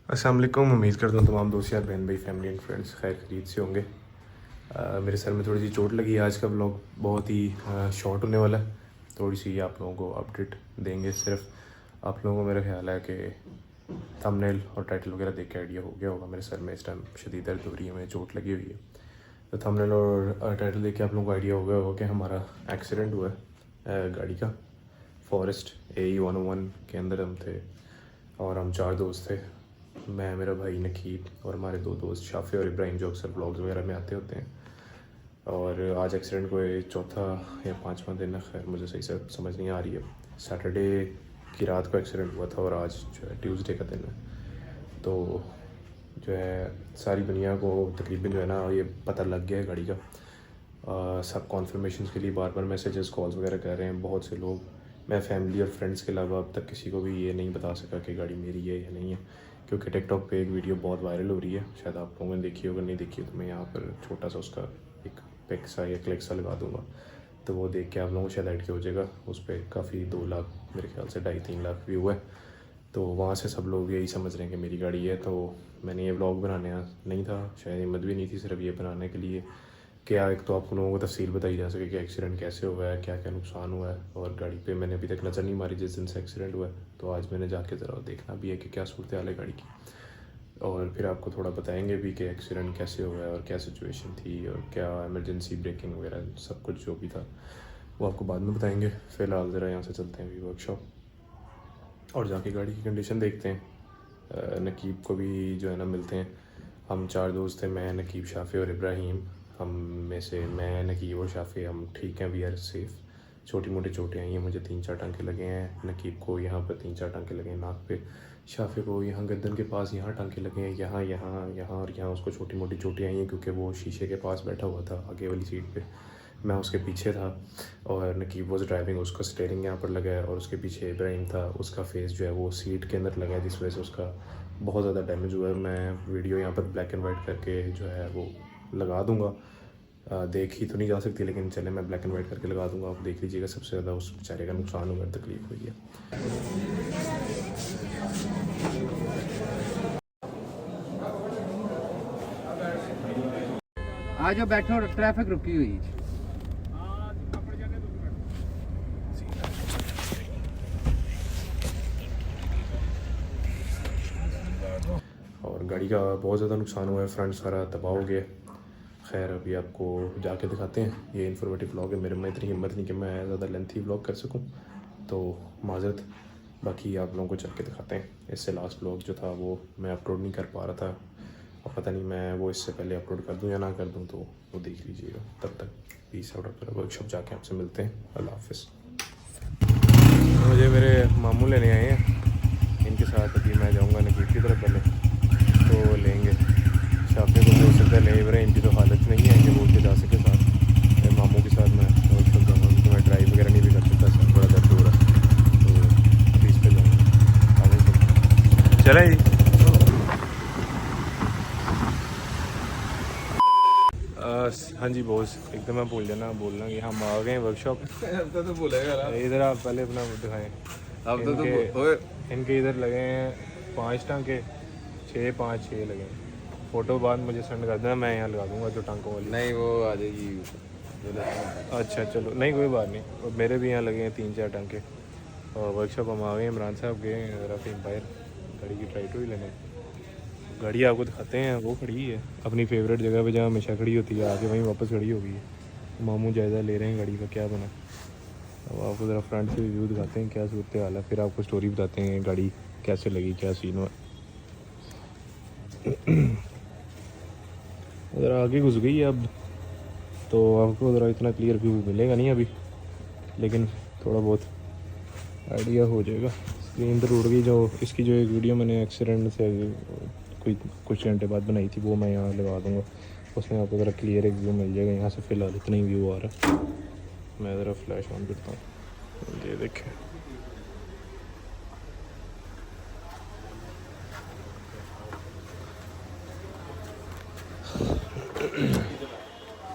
अस्सलाम वालेकुम। उम्मीद करता हूँ तमाम दोस्त यार बहन भाई फैमिली एंड फ्रेंड्स खैर खरीद से होंगे। मेरे सर में थोड़ी सी चोट लगी है। आज का ब्लॉग बहुत ही शॉर्ट होने वाला है। थोड़ी सी आप लोगों को अपडेट देंगे। सिर्फ आप लोगों को मेरा ख्याल है कि थंबनेल और टाइटल वगैरह देख के आइडिया हो गया होगा। मेरे सर में इस टाइम शदीद दर्द हो रही है, मुझे चोट लगी हुई है। तो थंबनेल और टाइटल देख के आप लोगों को आइडिया हो गया होगा कि हमारा एक्सीडेंट हुआ है गाड़ी का। फॉरेस्ट AE 101 के अंदर हम थे और हम 4 दोस्त थे। मैं, मेरा भाई नकीब और हमारे 2 दोस्त शाफी और इब्राहिम, जो अक्सर ब्लॉग्स वगैरह में आते होते हैं। और आज एक्सीडेंट को ये चौथा या 5वां दिन है। खैर मुझे सही से समझ नहीं आ रही है। सैटरडे की रात को एक्सीडेंट हुआ था और आज जो है ट्यूसडे का दिन है। तो जो है सारी दुनिया को तकरीबन जो है ना ये पता लग गया है गाड़ी का। सब कॉन्फर्मेशन के लिए बार बार मैसेजेस कॉल्स वगैरह कर रहे हैं बहुत से लोग। मैं फैमिली और फ्रेंड्स के अलावा अब तक किसी को भी ये नहीं बता सका कि गाड़ी मेरी है या नहीं है, क्योंकि टिकटॉक पे एक वीडियो बहुत वायरल हो रही है। शायद आप लोगों ने देखी हो, अगर नहीं देखी हो तो मैं यहाँ पर छोटा सा उसका एक पिक सा या क्लिक सा लगा दूँगा, तो वो देख के आप लोगों को शायद आइडिया हो जाएगा। उस पर काफ़ी 2 लाख, मेरे ख्याल से 2.5-3 लाख व्यू है। तो वहाँ से सब लोग यही समझ रहे हैं कि मेरी गाड़ी है। तो मैंने ये व्लॉग बनाने नहीं था, शायद हिम्मत भी नहीं थी सिर्फ ये बनाने के लिए क्या एक तो आप लोगों को तफसील बताई जा सके कि एक्सीडेंट कैसे हुआ है, क्या क्या नुकसान हुआ है। और गाड़ी पे मैंने अभी तक नज़र नहीं मारी जिस दिन से एक्सीडेंट हुआ है, तो आज मैंने जाके ज़रा देखना भी है कि क्या सूरत हाल है गाड़ी की। और फिर आपको थोड़ा बताएंगे भी कि एक्सीडेंट कैसे हुआ है और क्या सिचुएशन थी और क्या इमरजेंसी ब्रेकिंग वगैरह सब कुछ जो भी था वो आपको बाद में बताएंगे। फ़िलहाल ज़रा यहाँ से चलते हैं अभी वर्कशॉप और जाके गाड़ी की कंडीशन देखते हैं। नकीब को भी जो है ना मिलते हैं। हम 4 दोस्त थे, मैं, नकीब, शाफ़ी और इब्राहिम। हम में से मैं, नकीब और शाफ़ी हम ठीक हैं, वी आर सेफ़। छोटी मोटी चोटें आई हैं, मुझे 3-4 टांके लगे हैं। नकीब को यहाँ पर 3-4 टांके लगे हैं नाक पे। शाफ़ी को यहाँ गर्दन के पास यहाँ टांके लगे हैं, यहाँ यहाँ यहाँ और यहाँ उसको छोटी मोटी चोटें आई हैं, क्योंकि वो शीशे के पास बैठा हुआ था आगे वाली सीट पे, मैं उसके पीछे था। और नकीब वॉज ड्राइविंग, उसका स्टेयरिंग यहाँ पर लगा है और उसके पीछे इब्राहिम था, उसका फेस जो है वो सीट के अंदर लगा है, जिस वजह से उसका बहुत ज़्यादा डैमेज हुआ है। मैं वीडियो यहाँ पर ब्लैक एंड वाइट करके जो है वो लगा दूँगा। देखी तो नहीं जा सकती, लेकिन चले मैं ब्लैक एंड वाइट करके लगा दूँगा, आप देख लीजिएगा। सबसे ज़्यादा उस बेचारे का नुकसान हुआ, तकलीफ हुई है। आ जाओ बैठो, ट्रैफिक रुकी हुई है। और गाड़ी का बहुत ज़्यादा नुकसान हुआ है, फ्रंट सारा तबाह हो गया। खैर अभी आपको जाके दिखाते हैं। ये इन्फॉर्मेटिव व्लॉग है, मेरे में इतनी हिम्मत नहीं कि मैं ज़्यादा लेंथी व्लॉग कर सकूं, तो माजरत। बाकी आप लोगों को चल के दिखाते हैं। इससे लास्ट व्लॉग जो था वो मैं अपलोड नहीं कर पा रहा था, अब पता नहीं मैं वो इससे पहले अपलोड कर दूं या ना कर दूं, तो वो देख लीजिएगा। तब तक पीस आउट ऑफ वर्कशॉप जाके आपसे मिलते हैं। अल्लाह हाफिज़। मुझे मेरे मामू लेने आए हैं, इनके साथ अभी मैं जाऊँगा नकीब की तरफ पहले, तो लेंगे। शाफे को भी हो सकता है ले रहे, इनकी तो हालत नहीं है कि वो उठ के जा सके साथ। मेरे मामू के साथ मैं वर्कशॉप जाऊँगा, क्योंकि मैं ड्राइव वगैरह नहीं भी कर सकता, सर बड़ा दर्द हो रहा है। तो अभी इस पर जाऊँगा, आगे चले जी। हाँ जी बॉस, एकदम मैं भूल जाना बोलना कि हम आ गए हैं वर्कशॉप। अब तो बोलेगा ना। इधर आप पहले अपना दिखाएं। अब तो इनके इधर लगे हैं 5 टांके, 6 लगे हैं। फ़ोटो बाद मुझे सेंड कर देना, मैं यहाँ लगा दूँगा जो टांकों वाली। नहीं वो आ जाएगी। अच्छा चलो, नहीं कोई बात नहीं। और मेरे भी यहाँ लगे हैं 3-4 टांके। और वर्कशॉप हम आ गए, इमरान साहब गए हैं रफ़ी एम्पायर गाड़ी की ट्राई टू ही लेने। गाड़ी आपको दिखाते हैं, वो खड़ी है अपनी फेवरेट जगह पे जहाँ हमेशा खड़ी होती है, आके वहीं वापस खड़ी हो गई है। मामू जायज़ा ले रहे हैं गाड़ी का क्या बना। अब आपको ज़रा फ्रंट से रिव्यू दिखाते हैं क्या सूरत हाल है, फिर आपको स्टोरी बताते हैं गाड़ी कैसे लगी, क्या सीन हुआ। उधर आगे घुस गई है अब, तो आपको ज़रा इतना क्लियर व्यू मिलेगा नहीं अभी, लेकिन थोड़ा बहुत आइडिया हो जाएगा। स्क्रीन तो टूट गई। जो इसकी जो एक वीडियो मैंने एक्सीडेंट से कोई कुछ घंटे बाद बनाई थी, वो मैं यहाँ लगा दूँगा, उसमें आपको ज़रा क्लियर एक व्यू मिल जाएगा। यहाँ से फ़िलहाल इतना ही व्यू आ रहा है। मैं ज़रा फ्लैश ऑन करता हूँ, ये देखें।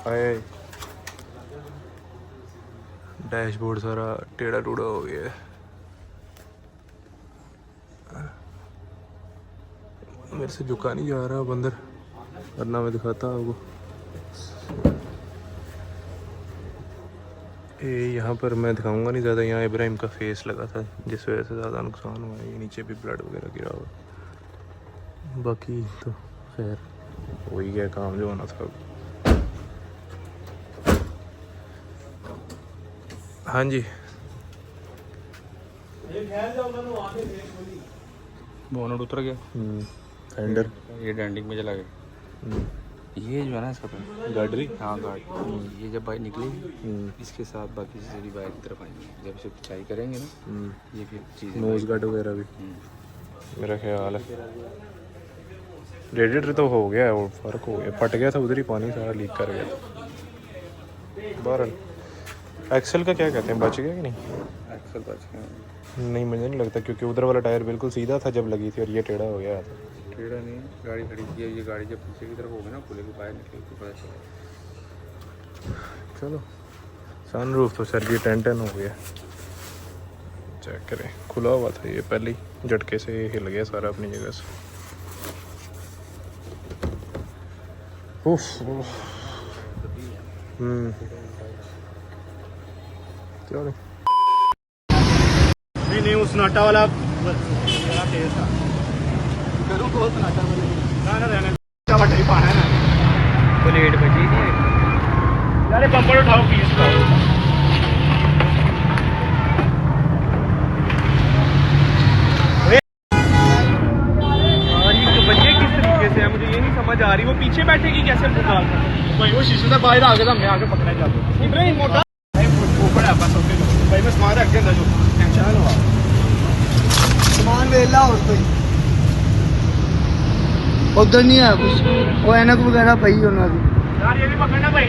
आए डैशबोर्ड सारा टेढ़ा टूढ़ा हो गया है। मेरे से झुका नहीं जा रहा अब अंदर, वरना मैं दिखाता आपको। ये यहाँ पर मैं दिखाऊंगा नहीं ज़्यादा, यहाँ इब्राहिम का फेस लगा था जिस वजह से ज़्यादा नुकसान हुआ है। ये नीचे भी ब्लड वगैरह गिरा हुआ, बाकी तो खैर हो ही गया काम जो होना था। हाँ जी, बोनट उतर गया, फेंडर ये डेंटिंग में चला गया। ये जो है ना इसका गाड़ी। हाँ गाड़ी, ये जब बाइक निकलेगी इसके साथ बाकी सारी बाइक की तरफ आएंगी। जब इसे पिछाई करेंगे ना ये फिर चीज़ें नोज गार्ड वगैरह भी मेरा ख्याल है। रेडिएटर तो हो गया है, वो फर्क हो गया, फट गया था उधर ही, पानी सारा लीक कर गया। बहरहाल एक्सेल का क्या कहते हैं, बच गया कि नहीं? एक्सल बच गया नहीं मुझे नहीं लगता, क्योंकि उधर वाला टायर बिल्कुल सीधा था जब लगी थी और ये टेढ़ा हो गया था। टेढ़ा नहीं, गाड़ी खड़ी थी, ये गाड़ी जब पीछे की तरफ होगी ना खुले के बाहर निकल के पता चला। चलो सनरूफ तो सर जी 10-10 हो गया, चेक करें, खुला हुआ था ये पहले ही, झटके से हिल गया सारा अपनी जगह से। उफ, उफ। चलो नहीं उस नाटा वाला बड़ा तेज था। करूँ बहुत नाटा वाला ना रहना वटा ही पाना है ना, प्लेट बची थी यार बम्पर उठाओ प्लीज। और ये बच्चे किस तरीके से है मुझे ये नहीं समझ आ रही, वो पीछे बैठेगी कैसे हमको निकाल सकते भाई? वो शीशे से बाहर आ गया था, मैं आके पकड़ना चाहता हूँ। इब्राहिम मोटा ऊपर है बस ओके भाई, मैं सामान रख के अंदर जो टेंशन हुआ सामान वेला और कोई उधर नहीं है कुछ, वो एनक वगैरह पई उन्होंने यार, ये भी पकड़ना भाई।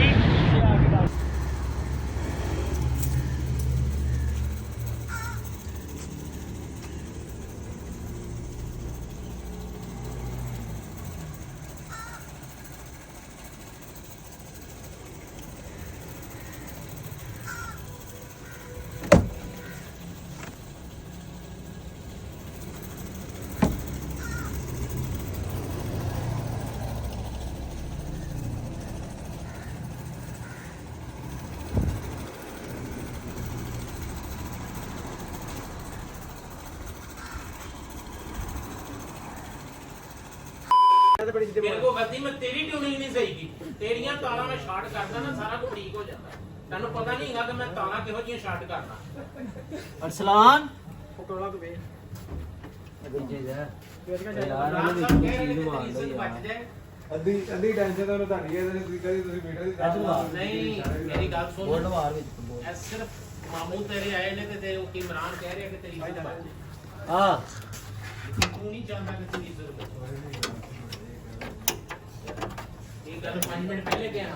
मेरे को गलती मैं तेरी ट्यूनिंग नहीं सही की, तेरियां ताला मैं शार्ट करदा ना सारा कुछ ठीक हो जाता। तैਨੂੰ पता नहीं हैगा कि मैं ताला किहो जिहियां शार्ट करना। अरसलान पकौड़ा को वे ਅੱਧੀ ਟੈਨਸ਼ਨ ਤਾਂ ਤੁਹਾਨੂੰ ਹੀ ਹੈ, ਤੁਸੀਂ ਕਦੀ ਤੁਸੀਂ ਮੀਟਰ ਦੀ नहीं मेरी गल सुन, ਇਹ सिर्फ मामू तेरे आए ने ते तेरे की इमरान कह रहे कि तेरी इज्जत बच ਹਾਂ तू नहीं चाहता कि तेरी इज्जत बचे। ये गल 5 मिनट पहले क्या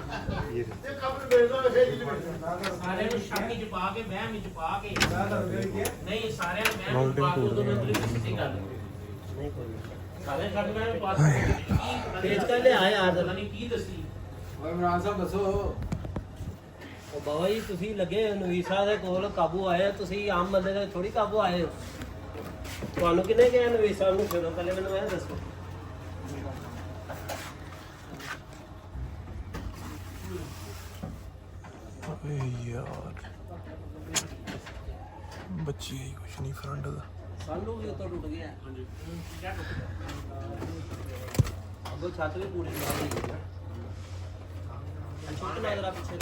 सारे ਨੂੰ ਸ਼ੱਕ ਚ ਪਾ ਕੇ ਵਹਿਮ ਚ ਪਾ ਕੇ ਨਹੀਂ ਸਾਰਿਆਂ ਨੂੰ ਵਹਿਮ ਚ ਪਾ ਕੇ ਉਦੋਂ ਮੈਂ ਤੇਰੀ ਸੱਚੀ ਗੱਲ ਨਹੀਂ ਕੋਈ ਸਾਰੇ ਛੱਡ ਮੈਂ ਪਾਸ ਤੇਜ ਕਰ ਲੈ ਆਇਆ ਯਾਰ ਪਤਾ ਨਹੀਂ ਕੀ ਦੱਸੀ। ਓਏ ਇਮਰਾਨ ਸਾਹਿਬ ਦੱਸੋ। ਉਹ ਬਾਬਾ ਜੀ ਤੁਸੀਂ ਲੱਗੇ ਨਵੀਸਾ ਦੇ ਕੋਲ ਕਾਬੂ ਆਏ, ਤੁਸੀਂ ਆਮ ਬੰਦੇ ਦੇ ਥੋੜੀ ਕਾਬੂ ਆਏ ਹੋ। ਤੁਹਾਨੂੰ ਕਿਹਨੇ ਕਿਹਾ ਨਵੀਸਾ ਨੂੰ ਛੱਡੋ, ਪਹਿਲੇ ਮੈਨੂੰ ਇਹ ਦੱਸੋ। अबे यार बच्ची ही कुछ नहीं फ्रंट का। ਸਾਨੂੰ ਵੀ ਉੱਤੋਂ ਟੁੱਟ ਗਿਆ। ਹਾਂਜੀ ਅੱਗੋਂ ਛੱਤ ਵੀ ਪੂਰੀ ਲਾ ਲਈ ਹੈ। ਛੁੱਟ ਨਾ ਜਰਾ ਪਿੱਛੇ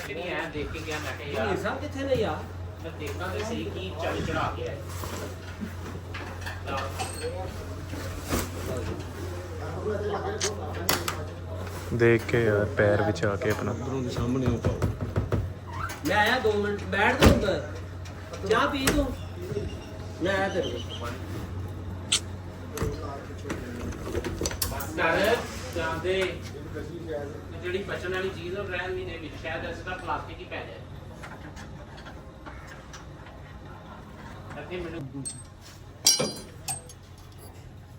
नहीं आया, देख के गया मैं कि यार ਇਹ ਸਭ ਕਿੱਥੇ ਨੇ ਯਾਰ? मैं देखना तो सही की चल चढ़ा के है। देख के यार पैर ਵਿੱਚ ਆ ਕੇ अपना ਮੈਂ ਆਇਆ 2 ਮਿੰਟ ਬੈਠ ਤੂੰ ਉੱਧਰ ਚਾਹ ਪੀ ਤੂੰ ਮੈਂ ਆਇਆ ਤੇਰੇ ਕੋਲ। बस कर ਜਾਂਦੇ ਜਿਹੜੀ ਬਚਣ ਵਾਲੀ ਚੀਜ਼ ਉਹ ਰਹਿਣ ਮਹੀਨੇ ਵਿੱਚ ਸ਼ਾਇਦ ਇਸ ਦਾ ਪਲਾਸਟਿਕ ਹੀ ਪੈ ਜਾਏ। ਅੱਧੇ ਮੈਨੂੰ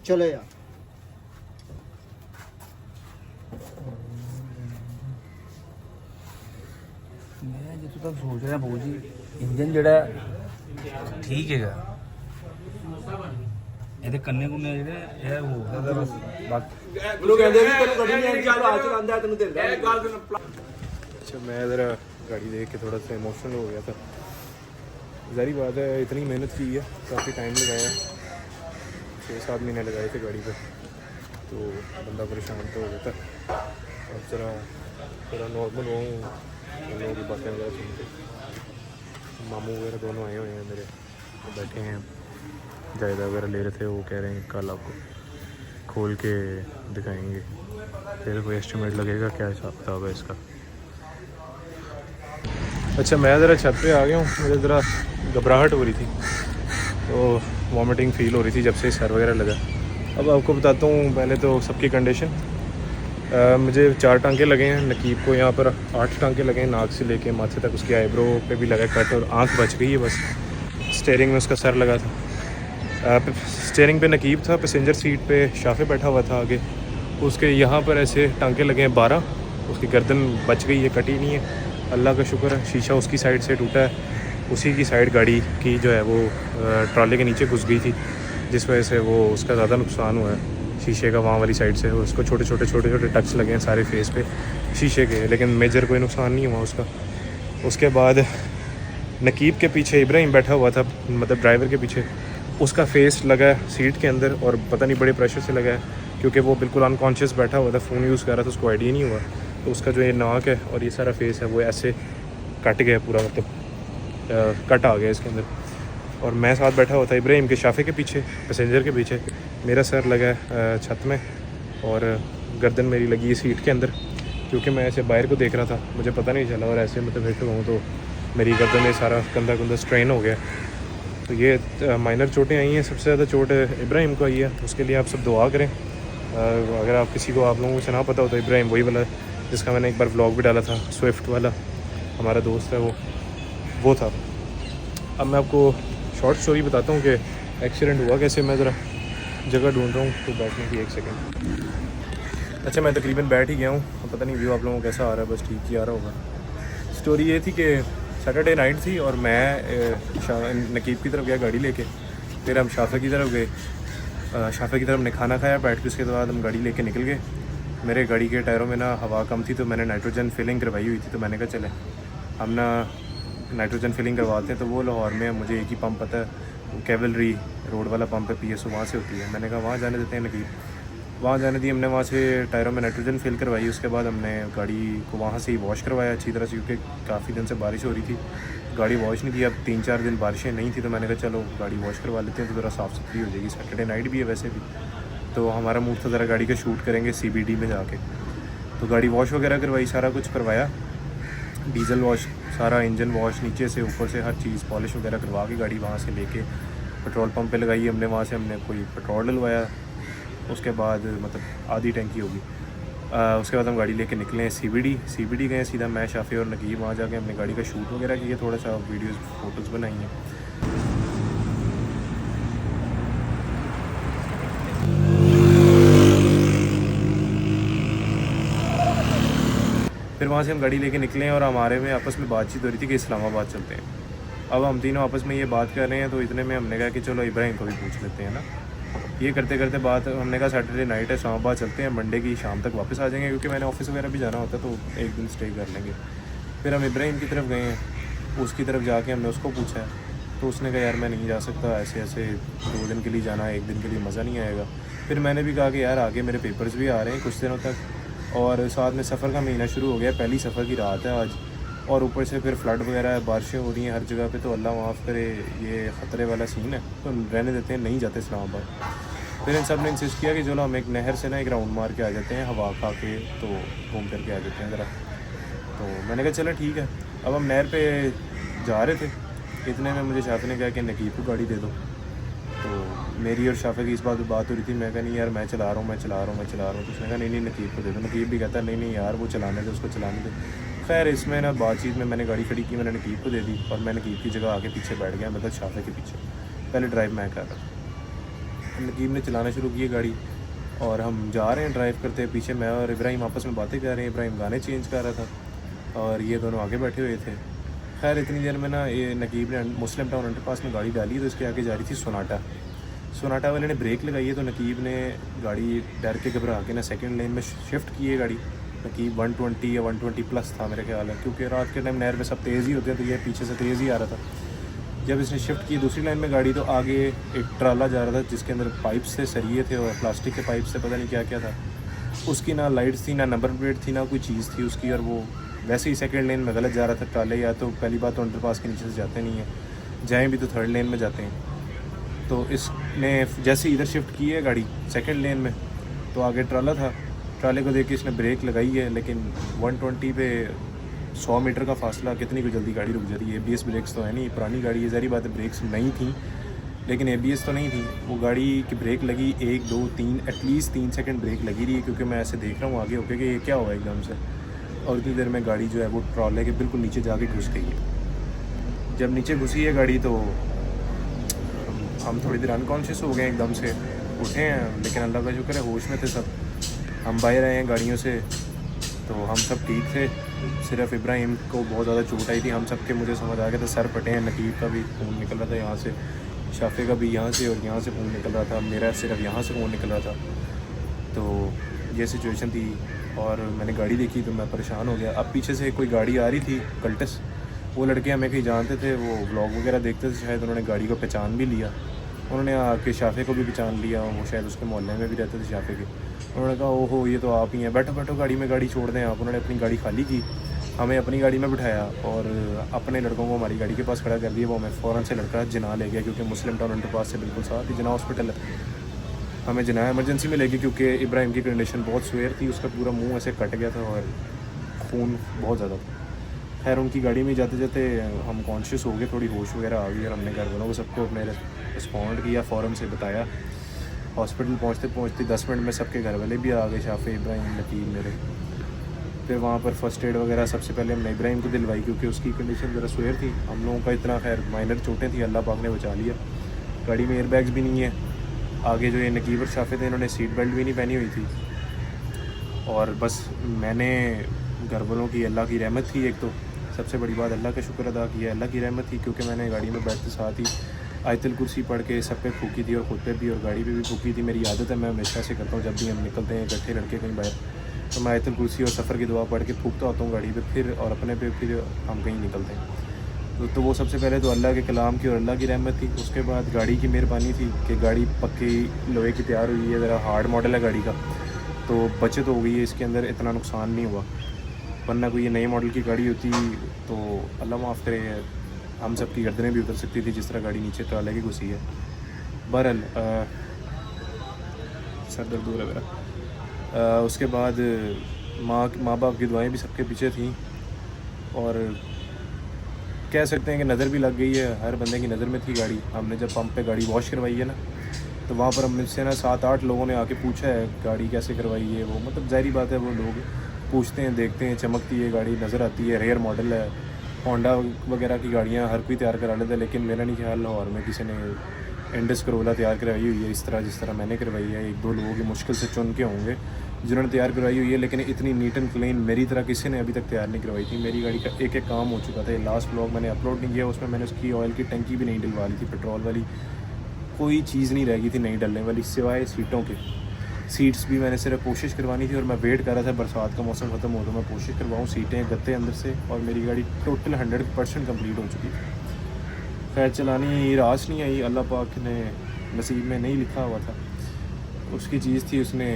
ਚਲੋ ਯਾਰ ਮੈਂ ਜਿੱਥੋਂ ਤੱਕ ਸੋਚ ਰਿਹਾ ਬਾਊ ਜੀ, ਇੰਜਨ ਜਿਹੜਾ ਠੀਕ ਹੈਗਾ, ਇਹਦੇ ਕੰਨੇ ਕੁੰਨੇ ਜਿਹੜੇ ਇਹ ਹੋ ਸਕਦਾ ਬਸ ਉਹਨੂੰ ਕਹਿੰਦੇ ਵੀ ਤੈਨੂੰ ਗੱਡੀ ਨਹੀਂ ਚੱਲ ਆ ਚਲਾਉਂਦਾ ਤੈਨੂੰ ਦਿੰਦਾ ਇਹ ਗੱਲ अच्छा मैं ज़रा गाड़ी देख के थोड़ा सा इमोशनल हो गया था। ज़ाहिर बात है इतनी मेहनत की है, काफ़ी टाइम लगाया, 6-7 महीने लगाए थे गाड़ी पे, तो बंदा परेशान तो हो गया था। अब ज़रा थोड़ा नॉर्मल हो, उन लोगों की बातें वगैरह सुन के। मामू वगैरह दोनों आए हुए हैं मेरे, वो बैठे हैं, जायदा वगैरह ले रहे थे। वो कह रहे हैं कल आपको खोल के दिखाएंगे, फिर कोई एस्टिमेट लगेगा क्या हिसाब किताब है इसका। अच्छा मैं ज़रा छत पे आ गया हूँ, मुझे ज़रा घबराहट हो रही थी, तो वॉमिटिंग फ़ील हो रही थी जब से सर वगैरह लगा। अब आपको बताता हूँ पहले तो सबकी कंडीशन। मुझे 4 टांके लगे हैं, नकीब को यहाँ पर 8 टांके लगे हैं, नाक से लेके माथे तक। उसकी आईब्रो पे भी लगा कट और आँख बच गई है बस। स्टीयरिंग में उसका सर लगा था, स्टीयरिंग पे नकीब था, पैसेंजर सीट पे शाफे बैठा हुआ था आगे। उसके यहाँ पर ऐसे टांके लगे हैं 12, उसकी गर्दन बच गई है, कटी नहीं है, अल्लाह का शुक्र है। शीशा उसकी साइड से टूटा है, उसी की साइड गाड़ी की जो है वो ट्रॉले के नीचे घुस गई थी, जिस वजह से वो उसका ज़्यादा नुकसान हुआ है शीशे का। वहाँ वाली साइड से उसको छोटे छोटे टच लगे हैं सारे फेस पे शीशे के, लेकिन मेजर कोई नुकसान नहीं हुआ उसका। उसके बाद नकीब के पीछे इब्राहिम बैठा हुआ था, मतलब ड्राइवर के पीछे, उसका फेस लगा है सीट के अंदर और पता नहीं बड़े प्रेशर से लगा है, क्योंकि वो बिल्कुल अनकॉन्शियस बैठा हुआ था, फ़ोन यूज़ कर रहा था, उसको आइडिया नहीं हुआ। तो उसका जो ये नाक है और ये सारा फेस है वो ऐसे कट गया पूरा, मतलब कट आ गया इसके अंदर। और मैं साथ बैठा हुआ था इब्राहिम के शाफे के पीछे, पैसेंजर के पीछे। मेरा सर लगा है छत में और गर्दन मेरी लगी है सीट के अंदर, क्योंकि मैं ऐसे बाहर को देख रहा था, मुझे पता नहीं चला, और ऐसे मतलब हिट हुआ हूँ तो मेरी गर्दन में सारा कंधा स्ट्रेन हो गया। तो ये माइनर चोटें आई हैं। सबसे ज़्यादा चोट इब्राहिम को आई है, उसके लिए आप सब दुआ करें। अगर आप किसी को, आप लोगों से ना पता हो तो इब्राहिम वही वाला जिसका मैंने एक बार व्लॉग भी डाला था, स्विफ्ट वाला, हमारा दोस्त है वो था। अब मैं आपको शॉर्ट स्टोरी बताता हूँ कि एक्सीडेंट हुआ कैसे। मैं ज़रा जगह ढूंढ रहा हूँ तो बैठने की, 1 सेकेंड। अच्छा मैं तकरीबन बैठ ही गया हूँ, पता नहीं व्यू आप लोगों को कैसा आ रहा है, बस ठीक ही आ रहा होगा। स्टोरी ये थी कि सैटरडे नाइट थी और मैं नकीब की तरफ गया गाड़ी लेके, फिर हम शाफे की तरफ गए। शाफे की तरफ हमने खाना खाया बैठ के, उसके बाद हम गाड़ी लेके निकल गए। मेरे गाड़ी के टायरों में ना हवा कम थी, तो मैंने नाइट्रोजन फिलिंग करवाई हुई थी, तो मैंने कहा चले हम ना नाइट्रोजन फिलिंग करवाते हैं। तो वो लाहौर में मुझे एक ही पंप पता है, कैवलरी रोड वाला पंप है, PSO, वहाँ से होती है। मैंने कहा वहाँ जाने देते हैं नकीब, वहाँ जाने दी। हमने वहाँ से टायरों में नाइट्रोजन फिल करवाई। उसके बाद हमने गाड़ी को वहाँ से ही वॉश करवाया अच्छी तरह से, क्योंकि काफ़ी दिन से बारिश हो रही थी, गाड़ी वॉश नहीं थी। अब 3-4 दिन बारिशें नहीं थी, तो मैंने कहा चलो गाड़ी वॉश करवा लेते हैं, तो ज़रा साफ़ सुथरी हो जाएगी। सैटरडे नाइट भी है वैसे भी, तो हमारा मूड था ज़रा गाड़ी का शूट करेंगे CBD में जाके। तो गाड़ी वॉश वगैरह करवाई, सारा कुछ करवाया, डीजल वॉश, सारा इंजन वॉश, नीचे से ऊपर से हर चीज़ पॉलिश वगैरह करवा के गाड़ी वहाँ से लेके पेट्रोल पंप पे लगाई हमने। वहाँ से हमने कोई पेट्रोल डलवाया, उसके बाद मतलब आधी टैंकी होगी। उसके बाद हम गाड़ी लेके निकले हैं CBD गए सीधा, मैं, शाफी और नकीब। वहाँ जाके हमने गाड़ी का शूट वगैरह किया, थोड़ा सा वीडियोज़ फ़ोटोज़ बनाई हैं। फिर वहाँ से हम गाड़ी लेके निकले और हमारे में आपस में बातचीत हो रही थी कि इस्लामाबाद चलते हैं। अब हम तीनों आपस में ये बात कर रहे हैं, तो इतने में हमने कहा कि चलो इब्राहिम को भी पूछ लेते हैं ना। ये करते करते बात, हमने कहा सैटरडे नाइट है, इस्लामाबाद चलते हैं, मंडे की शाम तक वापस आ जाएंगे, क्योंकि मैंने ऑफिस वगैरह भी जाना होता है, तो एक दिन स्टे कर लेंगे। फिर हम इब्राहिम की तरफ गए हैं, उसकी तरफ जाके हमने उसको पूछा है, तो उसने कहा यार मैं नहीं जा सकता, ऐसे 2 दिन के लिए जाना, 1 दिन के लिए मज़ा नहीं आएगा। फिर मैंने भी कहा कि यार आगे मेरे पेपर्स भी आ रहे हैं कुछ दिनों तक, और साथ में सफ़र का महीना शुरू हो गया, पहली सफ़र की रात है आज, और ऊपर से फिर फ्लड वगैरह, बारिशें हो रही हैं हर जगह पे, तो अल्लाह माफ़ करे, ये ख़तरे वाला सीन है, तो रहने देते हैं, नहीं जाते इस्लामाबाद। फिर इन सब ने इंसिस्ट किया कि चलो हम एक नहर से ना एक राउंड मार के आ जाते हैं, हवा खा के, तो घूम करके आ जाते हैं ज़रा। तो मैंने कहा चलो ठीक है। अब हम नहर पे जा रहे थे, इतने में मुझे शाफे ने कहा कि नकीब को गाड़ी दे दो। तो मेरी और शाफे की इस बात हो रही थी, मैं कहा नहीं यार मैं चला रहा हूँ। तो उसने कहा नहीं नकीब को दे दो। नकीब भी कहता नहीं यार वो चलाने दे, उसको चलाने दे। खैर इसमें ना बातचीत में मैंने गाड़ी खड़ी की, मैंने नकीब को दे दी, और मैं नकीब की जगह आके पीछे बैठ गया, मतलब शाफे के पीछे। पहले ड्राइव मैं कर रहा था, नकीब ने चलाना शुरू की गाड़ी, और हम जा रहे हैं ड्राइव करते, पीछे मैं और इब्राहिम आपस में बातें कर रहे हैं। इब्राहिम गाने चेंज कर रहा था और ये दोनों आगे बैठे हुए थे। खैर इतनी देर में ना ये नकीब ने मुस्लिम टाउन अंडरपास में गाड़ी डाली, तो इसके आगे जा रही थी सोनाटा। सोनाटा वाले ने ब्रेक लगाई है, तो नकीब ने गाड़ी डर के घबरा के ना सेकंड लेन में शिफ्ट की है गाड़ी। नकीब 120 या 120 प्लस था मेरे ख्याल है, क्योंकि रात के टाइम नहर में सब तेज़ ही होते हैं, तो ये पीछे से तेज़ ही आ रहा था। जब इसने शिफ्ट की दूसरी लाइन में गाड़ी, तो आगे एक ट्राला जा रहा था जिसके अंदर पाइप्स थे, सरिये थे और प्लास्टिक के पाइप्स थे, पता नहीं क्या क्या था। उसकी ना लाइट्स थी, ना नंबर प्लेट थी, ना कोई चीज़ थी उसकी, और वो वैसे ही सेकंड लेन में गलत जा रहा था ट्राले। या तो पहली बात तो अंडरपास के नीचे से जाते नहीं हैं, जाएँ भी तो थर्ड लेन में जाते हैं। तो इसने जैसे इधर शिफ्ट की है गाड़ी सेकंड लेन में, तो आगे ट्राला था, ट्राले को देख के इसने ब्रेक लगाई है, लेकिन 120 पे 100 मीटर का फासला, कितनी कोई जल्दी गाड़ी रुक जाती है। ABS ब्रेक्स तो है नहीं, पुरानी गाड़ी है, ज़ाहिर बात है ब्रेक्स नहीं थी, लेकिन ABS तो नहीं थी। वो गाड़ी की ब्रेक लगी 1 2 3 एटलीस्ट 3 सेकंड ब्रेक लगी रही है, क्योंकि मैं ऐसे देख रहा हूँ आगे होके कि ये क्या हुआ एकदम से। और इतनी देर में गाड़ी जो है वो ट्रॉले के बिल्कुल नीचे जाके घुस गई है। जब नीचे घुसी है गाड़ी, तो हम थोड़ी देर अनकॉन्शियस हो गए, एकदम से उठे हैं, लेकिन अल्लाह का शुक्र है होश में थे सब। हम बाहर आए हैं गाड़ियों से, तो हम सब ठीक थे। सिर्फ इब्राहिम को बहुत ज़्यादा चोट आई थी, हम सब के मुझे समझ आ गया था, सर फटे हैं, नकीब का भी खून निकल रहा था यहाँ से, शाफे का भी यहाँ से और यहाँ से खून निकल रहा था, मेरा सिर्फ यहाँ से खून निकल रहा था। तो ये सिचुएशन थी, और मैंने गाड़ी देखी तो मैं परेशान हो गया। अब पीछे से कोई गाड़ी आ रही थी कल्टस, वो लड़के हमें कहीं जानते थे, वो व्लॉग वगैरह देखते थे शायद, उन्होंने गाड़ी को पहचान भी लिया। उन्होंने आके शाफे को भी पहचान लिया, वो शायद उसके मोहल्ले में भी रहते थे शाफे के। उन्होंने कहा ओहो ये तो आप ही हैं, बैठो बैठो गाड़ी में, गाड़ी छोड़ दें आप। उन्होंने अपनी गाड़ी खाली की, हमें अपनी गाड़ी में बिठाया और अपने लड़कों को हमारी गाड़ी के पास खड़ा कर दिया। वो हमें फ़ौरन से लड़का जना ले गया, क्योंकि मुस्लिम टाउन अंडरपास से बिल्कुल साथ ही जना हॉस्पिटल है। हमें जना इमरजेंसी में ले गई, क्योंकि इब्राहिम की कंडीशन बहुत स्वेयर थी, उसका पूरा मुँह ऐसे कट गया था और खून बहुत ज़्यादा था। खैर उनकी गाड़ी में जाते जाते हम कॉन्शियस हो गए, थोड़ी होश वगैरह आ गई, और हमने घर वालों को सबको अपने रिस्पॉन्ड किया, फ़ौरन से बताया। हॉस्पिटल पहुंचते पहुंचते 10 मिनट में सबके घर वाले भी आ गए, शाफे, इब्राहिम, नकीब मेरे। फिर वहाँ पर फ़र्स्ट एड वगैरह सबसे पहले हमने इब्राहिम को दिलवाई, क्योंकि उसकी कंडीशन ज़रा स्वेयर थी। हम लोगों का इतना खैर माइनर चोटें थी, अल्लाह पाक ने बचा लिया। गाड़ी में एयरबैग्स भी नहीं है। आगे जो ये नकीब और शाफे थे, इन्होंने सीट बेल्ट भी नहीं पहनी हुई थी। और बस मैंने घर वालों की अल्लाह की रहमत थी, एक तो सबसे बड़ी बात अल्लाह का शुक्र अदा किया, अल्लाह की रहमत थी, क्योंकि मैंने गाड़ी में बैठते साथ ही आयतुल कुर्सी पढ़ के सब पे फूकी थी, और खुद पे भी और गाड़ी पे भी फूकी थी। मेरी आदत है, मैं हमेशा से करता हूँ, जब भी हम निकलते हैं इकट्ठे लड़के कहीं बाहर, तो मैं आयतुल कुर्सी और सफ़र की दुआ पढ़ के फूकता होता हूँ गाड़ी पे, फिर और अपने पे फिर हम कहीं निकलते हैं। तो वो सबसे पहले तो अल्लाह के कलाम की और अल्लाह की रहमत थी। उसके बाद गाड़ी की मेहरबानी थी कि गाड़ी पक्की लोहे की तैयार हुई है, ज़रा हार्ड मॉडल है गाड़ी का, तो बचत हो गई है इसके अंदर, इतना नुकसान नहीं हुआ। वरना कोई ये नई मॉडल की गाड़ी होती तो अल्लाह माफ़ करे हम सब की गर्दनें भी उतर सकती थी, जिस तरह गाड़ी नीचे ट्राले की घुसी है। बहरहाल सर दर्द हो रहा मेरा। उसके बाद माँ बाप की दुआएं भी सबके पीछे थीं, और कह सकते हैं कि नज़र भी लग गई है, हर बंदे की नज़र में थी गाड़ी। हमने जब पंप पे गाड़ी वॉश करवाई है ना, तो वहाँ पर हमसे ना 7-8 लोगों ने आके पूछा है गाड़ी कैसे करवाई है। वो मतलब ज़ाहिर बात है, वो लोग पूछते हैं, देखते हैं, चमकती है गाड़ी, नज़र आती है, रेयर मॉडल है। होंडा वगैरह की गाड़ियाँ हर कोई तैयार करा लेता है, लेकिन मेरा नहीं ख्याल लाहौर में किसी ने इंडस करोला तैयार करवाई हुई है इस तरह जिस तरह मैंने करवाई है। 1-2 लोगों की मुश्किल से चुन के होंगे जिन्होंने तैयार करवाई हुई है, लेकिन इतनी नीट एंड क्लीन मेरी तरह किसी ने अभी तक तैयार नहीं करवाई थी। मेरी गाड़ी का एक एक काम हो चुका था। ये लास्ट ब्लॉग मैंने अपलोड नहीं किया, उसमें मैंने उसकी ऑयल की टंकी भी नहीं डलवा ली थी, पेट्रोल वाली कोई चीज़ नहीं रह गई थी नहीं डलने वाली, सिवाय सीटों के। सीट्स भी मैंने सिर्फ कोशिश करवानी थी, और मैं वेट कर रहा था बरसात का मौसम ख़त्म हो तो मैं कोशिश करवाऊँ सीटें गत्ते अंदर से, और मेरी गाड़ी टोटल 100% कम्प्लीट हो चुकी थी। खैर चलानी रास नहीं आई, अल्लाह पाक ने नसीब में नहीं लिखा हुआ था, उसकी चीज़ थी, उसने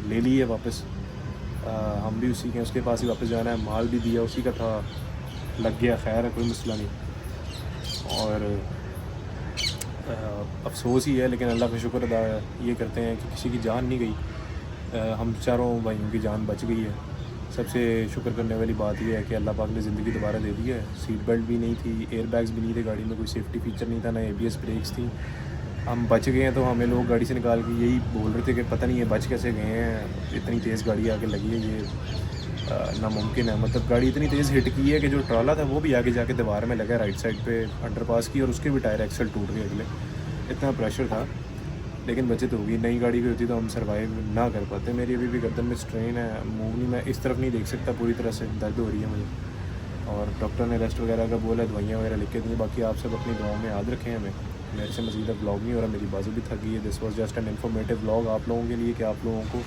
ले ली है वापस। हम भी उसी के उसके पास ही वापस जाना है, माल भी दिया उसी का था, लग गया, खैर है, कोई मसला नहीं। और अफसोस ही है, लेकिन अल्लाह का शुक्र अदा ये करते हैं कि किसी की जान नहीं गई, हम चारों भाइयों की जान बच गई है। सबसे शुक्र करने वाली बात यह है कि अल्लाह पाक ने ज़िंदगी दोबारा दे दी है। सीट बेल्ट भी नहीं थी, एयर बैग्स भी नहीं थे गाड़ी में, कोई सेफ्टी फीचर नहीं था, ना ABS ब्रेक्स थी। हम बच गए हैं, तो हमें लोग गाड़ी से निकाल के यही बोल रहे थे कि पता नहीं ये बच कैसे गए हैं, इतनी तेज़ गाड़ी आके लगी है, ये नामुमकिन है। मतलब गाड़ी इतनी तेज़ हिट की है कि जो ट्राला था वो भी आगे जाके दीवार में लगा राइट साइड पे अंडरपास की, और उसके भी टायर एक्सल टूट गए अगले, इतना प्रेशर था। लेकिन बचत होगी, नई गाड़ी की होती तो हम सर्वाइव ना कर पाते। मेरी अभी भी गर्दन में स्ट्रेन है, मूव नहीं, मैं इस तरफ नहीं देख सकता पूरी तरह से, दर्द हो रही है मुझे। और डॉक्टर ने रेस्ट वगैरह का बोला, दवाइयाँ वगैरह लिख के दी। बाकी आप सब अपनी दुआओं में याद रखें हमें। मेरे से मज़ीद अब ब्लॉग नहीं हो रहा, मेरी बाजू भी थक गई है। This was just an informative blog आप लोगों के लिए कि आप लोगों को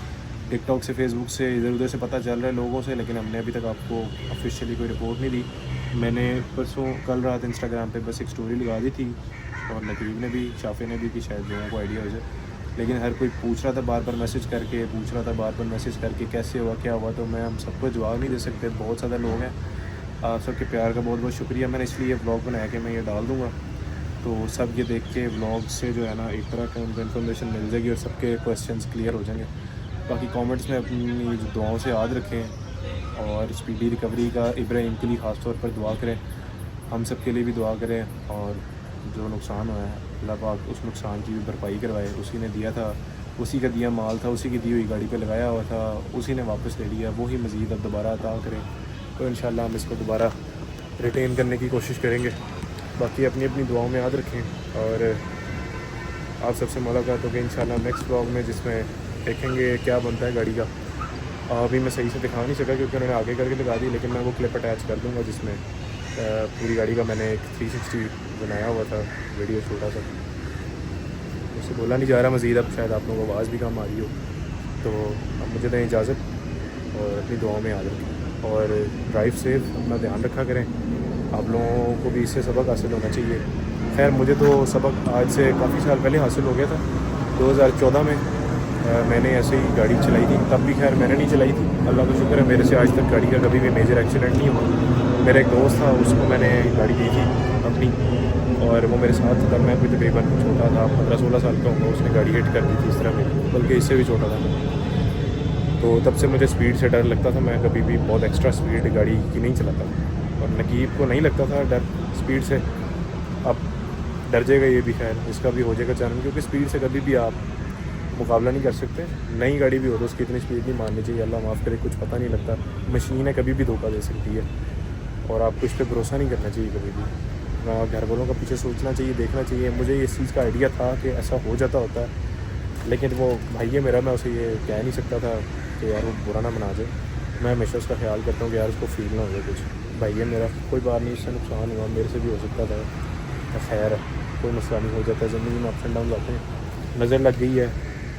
टिकटॉक से, फेसबुक से, इधर उधर से पता चल रहा है लोगों से, लेकिन हमने अभी तक आपको ऑफिशियली कोई रिपोर्ट नहीं दी। मैंने परसों कल रात इंस्टाग्राम पे बस एक स्टोरी लगा दी थी, और नकीब ने भी, शाफे ने भी, कि शायद लोगों को आइडिया हो जाए। लेकिन हर कोई पूछ रहा था बार बार मैसेज करके, कैसे हुआ, क्या हुआ, तो मैं हम सबको जवाब नहीं दे सकते। बहुत ज़्यादा लोग हैं, आप सबके प्यार का बहुत बहुत शुक्रिया। मैंने इसलिए ब्लॉग बनाया कि मैं ये डाल दूँगा, तो सब ये देख के ब्लॉग से जो है ना एक तरह का उनको इन्फॉर्मेशन मिल जाएगी और सबके क्वेश्चंस क्लियर हो जाएंगे। बाकी कमेंट्स में अपनी दुआओं से याद रखें और स्पीडी रिकवरी का इब्राहिम के लिए ख़ास तौर पर दुआ करें, हम सब के लिए भी दुआ करें। और जो नुकसान हुआ है अल्लाह पाक उस नुकसान की भी भरपाई करवाए। उसी ने दिया था, उसी का दिया माल था, उसी की दी हुई गाड़ी पे लगाया हुआ था, उसी ने वापस ले लिया, वही मज़ीद अब दोबारा अता करें। तो इंशाल्लाह हम इसको दोबारा रिटेन करने की कोशिश करेंगे। बाकी अपनी अपनी दुआओं में याद रखें, और आप सबसे मुलाकात होगी इंशाल्लाह नेक्स्ट व्लॉग में, जिसमें देखेंगे क्या बनता है गाड़ी का। अभी मैं सही से दिखा नहीं सका क्योंकि उन्होंने आगे करके लगा दी, लेकिन मैं वो क्लिप अटैच कर दूँगा जिसमें पूरी गाड़ी का मैंने एक 360 बनाया हुआ था वीडियो छोटा सा। उससे बोला नहीं जा रहा मज़ीद, अब शायद आप लोगों को आवाज़ भी कम आ रही हो, तो अब मुझे दें इजाज़त और अपनी दुआओं में याद रखें और ड्राइव सेफ, अपना ध्यान रखा करें। आप लोगों को भी इससे सबक हासिल होना चाहिए। खैर मुझे तो सबक आज से काफ़ी साल पहले हासिल हो गया था। 2014 में मैंने ऐसे ही गाड़ी चलाई थी, तब भी खैर मैंने नहीं चलाई थी, अल्लाह का शुक्र है मेरे से आज तक गाड़ी का कभी भी मेजर एक्सीडेंट नहीं हुआ। मेरा एक दोस्त था, उसको मैंने गाड़ी दी थी अपनी, और वो मेरे साथ तब मैं कोई तकरीबन छोटा था, 15-16 साल का होगा। उसने गाड़ी हिट कर दी थी इस तरह मेरी, बल्कि इससे भी छोटा था। तो तब से मुझे स्पीड से डर लगता था, मैं कभी भी बहुत एक्स्ट्रा स्पीड गाड़ी की नहीं चलाता। और नकीब को नहीं लगता था डर स्पीड से, अब डर जाएगा ये भी, खैर इसका भी हो जाएगा चैनल, क्योंकि स्पीड से कभी भी आप मुकाबला नहीं कर सकते। नई गाड़ी भी हो तो उसकी इतनी स्पीड नहीं मारनी चाहिए, अल्लाह माफ़ करे, कुछ पता नहीं लगता, मशीन है कभी भी धोखा दे सकती है, और आपको इस पर भरोसा नहीं करना चाहिए कभी भी। ना घर वालों का पीछे सोचना चाहिए, देखना चाहिए। मुझे इस चीज़ का आइडिया था कि ऐसा हो जाता होता है, लेकिन वो भाई है मेरा, मैं उसे ये कह नहीं सकता था कि यार वो बुरा ना बना जाए। मैं हमेशा उसका ख्याल करता हूँ कि यार उसको फील ना हो जाए कुछ। भाई है मेरा, कोई बात नहीं, इससे नुकसान हुआ, मेरे से भी हो सकता था, खैर कोई मसला नहीं, हो जाता है, ज़िंदगी में अप्स एंड डाउन आते हैं। नज़र लग गई है,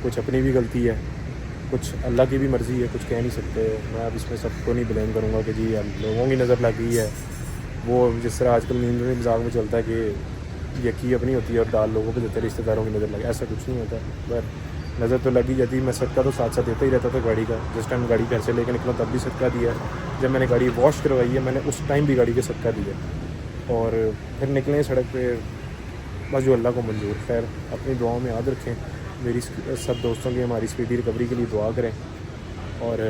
कुछ अपनी भी गलती है, कुछ अल्लाह की भी मर्ज़ी है, कुछ कह नहीं सकते। मैं अब इसमें सबको नहीं ब्लेम करूँगा कि जी लोगों की नज़र लग गई है। वो जिस तरह आजकल नींद में मजाक में चलता है कि यकी अपनी होती है और दाल लोगों पे देते, रिश्तेदारों की नज़र लगे, ऐसा कुछ नहीं होता। पर नज़र तो लगी जाती। मैं सदका तो साथ साथ देता ही रहता था गाड़ी का। जिस टाइम गाड़ी घर से लेकर निकला तब भी सदका दिया, जब मैंने गाड़ी वॉश करवाई है मैंने उस टाइम भी गाड़ी का सदका दिया, और फिर निकले सड़क पे, बस जो अल्लाह को मंजूर। खैर अपनी दुआओं में याद रखें, मेरी सब दोस्तों की, हमारी स्पीडी रिकवरी के लिए दुआ करें, और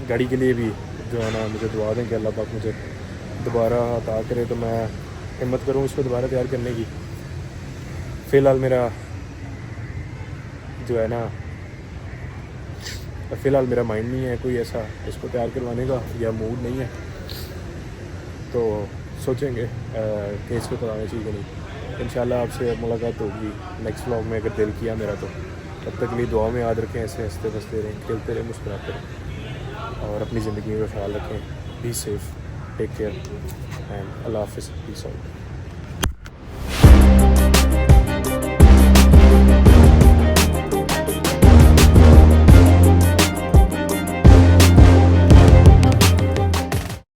गाड़ी के लिए भी जो है ना मुझे दुआ दें कि अल्लाह पाक मुझे दोबारा अता करे, तो मैं हिम्मत करूँ इसको दोबारा तैयार करने की। फ़िलहाल मेरा जो है ना, फ़िलहाल मेरा माइंड नहीं है कोई ऐसा इसको तैयार करवाने का, या मूड नहीं है, तो सोचेंगे कि इसको कराना चाहिए कि नहीं। इंशाल्लाह आपसे मुलाकात होगी नेक्स्ट व्लॉग में, अगर दिल किया मेरा तो। तब तक के लिए दुआ में याद रखें, ऐसे हंसते बसते रहें, खेलते रहें, मुस्कुराते रहें, और अपनी ज़िंदगी का ख्याल रखें। Be safe, take care, and अल्लाह हाफ़िज़, पीस आउट।